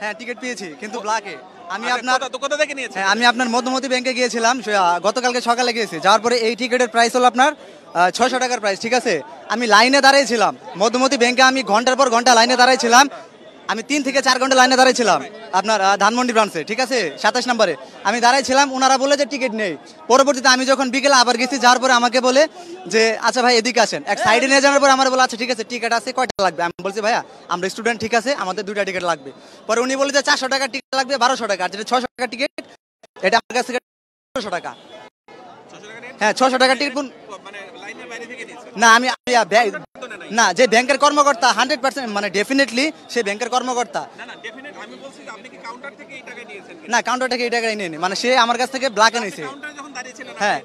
হ্যাঁ টিকিট পেয়েছি, কিন্তু ব্ল্যাকে। আমি কোথা থেকে নিয়েছেন? আমি আপনার মধ্যমতি ব্যাংকে গিয়েছিলাম গতকালকে সকালে গিয়েছি। যাওয়ার পরে এই টিকিটের প্রাইস হলো আপনার 600 টাকার প্রাইস, ঠিক আছে। আমি লাইনে দাঁড়িয়েছিলাম মধ্যমতি ব্যাংকে, আমি ঘন্টার পর ঘন্টা লাইনে দাঁড়িয়েছিলাম। আমি 3 থেকে 4 ঘন্টা লাইনে দাঁড়িয়েছিলাম আপনার ধানমন্ডি ব্রাঞ্চে, ঠিক আছে, 27 নম্বরে আমি দাঁড়াইছিলাম। ওনারা বলে যে টিকিট নেই। পরবর্তীতে আমি যখন বিকেলে আবার গেছি, যাওয়ার পরে আমাকে বলে যে আচ্ছা ভাই এদিকে আসেন, এক সাইডে নিয়ে যাওয়ার পর আমার বলে আচ্ছা ঠিক আছে টিকিট আছে, কয়টা লাগবে? আমি বলছি ভাইয়া আমরা স্টুডেন্ট, ঠিক আছে, আমাদের 2টা টিকিট লাগবে। পরে উনি বলে যে 400 টাকার টিকিট লাগবে 1200 টাকা, আর যেটা 600 টাকার টিকিট এটা আমার কাছ থেকে 600 টাকা। হ্যাঁ 600 টাকার টিকিট না আমি না, যে ব্যাংকের কর্মকর্তা 100% মানে ডেফিনেটলি সে ব্যাংকের কর্মকর্তা। না কাউন্টার থেকে এই টাকাই নিয়ে নি, মানে সে আমার কাছ থেকে ব্ল্যাকে নিয়েছে। হ্যাঁ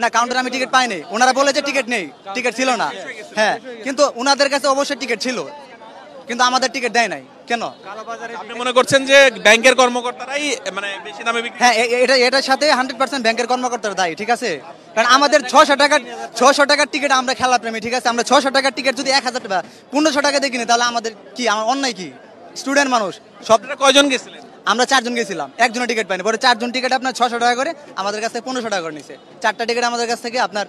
না কাউন্টারে আমি টিকিট পাইনি, ওনারা বলে যে টিকিট নেই, টিকিট ছিল না। হ্যাঁ কিন্তু ওনাদের কাছে অবশ্যই টিকিট ছিল, কিন্তু আমাদের টিকিট দেয় নাই কেন? আপনি মনে করছেন যে ব্যাংকের কর্মকর্তারাই মানে বেশি দামে বিক্রি? হ্যাঁ এটার সাথে 100% ব্যাংকের কর্মকর্তারা দায়ী, ঠিক আছে। কারণ আমাদের 600 টাকার টিকিট, আমরা খেলা প্রেমী, ঠিক আছে, আমরা 600 টাকার টিকিট যদি 1000 টাকা 1500 টাকা দিয়ে কিনি, তাহলে আমাদের কি, আমার অন্যায় কি? স্টুডেন্ট মানুষ সব। কয়জন গেছিলেন? আমরা 4 জন গেছিলাম, একজনের টিকিট পাইনি। পরে 4 জন টিকিট আপনার 600 টাকা করে আমাদের কাছ থেকে 1500 টাকা করে নিছে। 4টা টিকিট আমাদের কাছ থেকে আপনার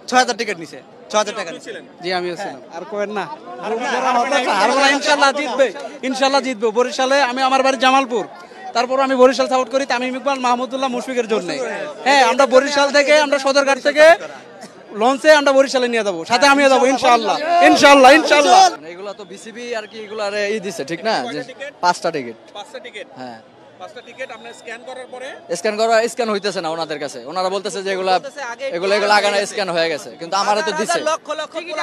6000 টিকিট নিছে, 6000 টাকা নিছে। জি আমিও ছিলাম। আর কোয়েন না, ইনশাআল্লাহ জিতবে, ইনশাআল্লাহ জিতবে। বরিশালে আমি, আমার বাড়ি জামালপুর, তারপর আমি বরিশাল সাপোর্ট করি তামিম ইকবাল, মাহমুদুল্লাহ, মুশফিকের জন্য। হ্যাঁ আমরা বরিশাল থেকে, আমরা সদরঘাট থেকে লঞ্চে আমরা বরিশালে নিয়ে যাবো, সাথে আমিও যাবো ইনশাআল্লাহ, ইনশাআল্লাহ ইনশাআল্লাহ। এগুলা তো বিসিবি আর কি, এগুলো আর ই দিছে, ঠিক না? যে 5টা টিকিট। হ্যাঁ 5টা টিকিট আপনি স্ক্যান করার পরে স্ক্যান হইতেছে না ওনাদের কাছে। ওনারা বলতেছে যে এগুলো আগে স্ক্যান হয়ে গেছে, কিন্তু আমারও তো দিছে।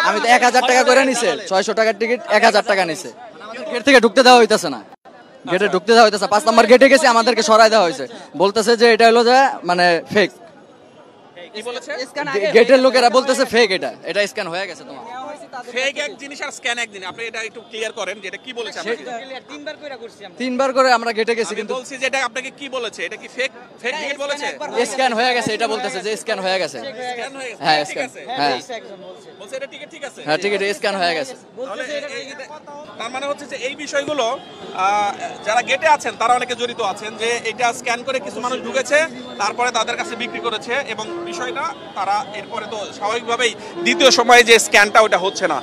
আমি তো 1000 টাকা করে নিছে, 600 টাকার টিকিট 1000 টাকা নিছে। গেট থেকে ঢুকতে দেওয়া হইতেছে না, গেটে ঢুকতে দেওয়া হইতেছে। 5 নম্বর গেটে গেছি, আমাদেরকে সরাই দেওয়া হয়েছে, বলতেছে যে এটা হলো যে মানে ফেক। গেটের লোকেরা বলতেছে ফেক, এটা স্ক্যান হয়ে গেছে। তোমার ফেক এক জিনিস আর স্ক্যান এক জিনিস, আপনি এটা একটু ক্লিয়ার করেন যে এটা কি বলেছে আপনাকে? 3বার করে আমরা গেটে গেছি, কিন্তু বলছি যে এটা আপনাকে কি বলেছে, এটা কি ফেক টিকিট বলেছে? স্ক্যান হয়ে গেছে, এটা বলতেছে যে স্ক্যান হয়ে গেছে। হ্যাঁ স্ক্যান, হ্যাঁ বলছে এটা টিকিট ঠিক আছে, হ্যাঁ টিকিট স্ক্যান হয়ে গেছে। তার মানে হচ্ছে যে এই বিষয়গুলো যারা গেটে আছেন তারা অনেকে জড়িত আছেন, যে এটা স্ক্যান করে কিছু মানুষ ঢুকেছে, তারপরে তাদের কাছে বিক্রি করেছে, এবং বিষয়টা তারা এরপরে তো স্বাভাবিকভাবেই দ্বিতীয় সময়ে যে স্ক্যানটা ওটা হচ্ছে না,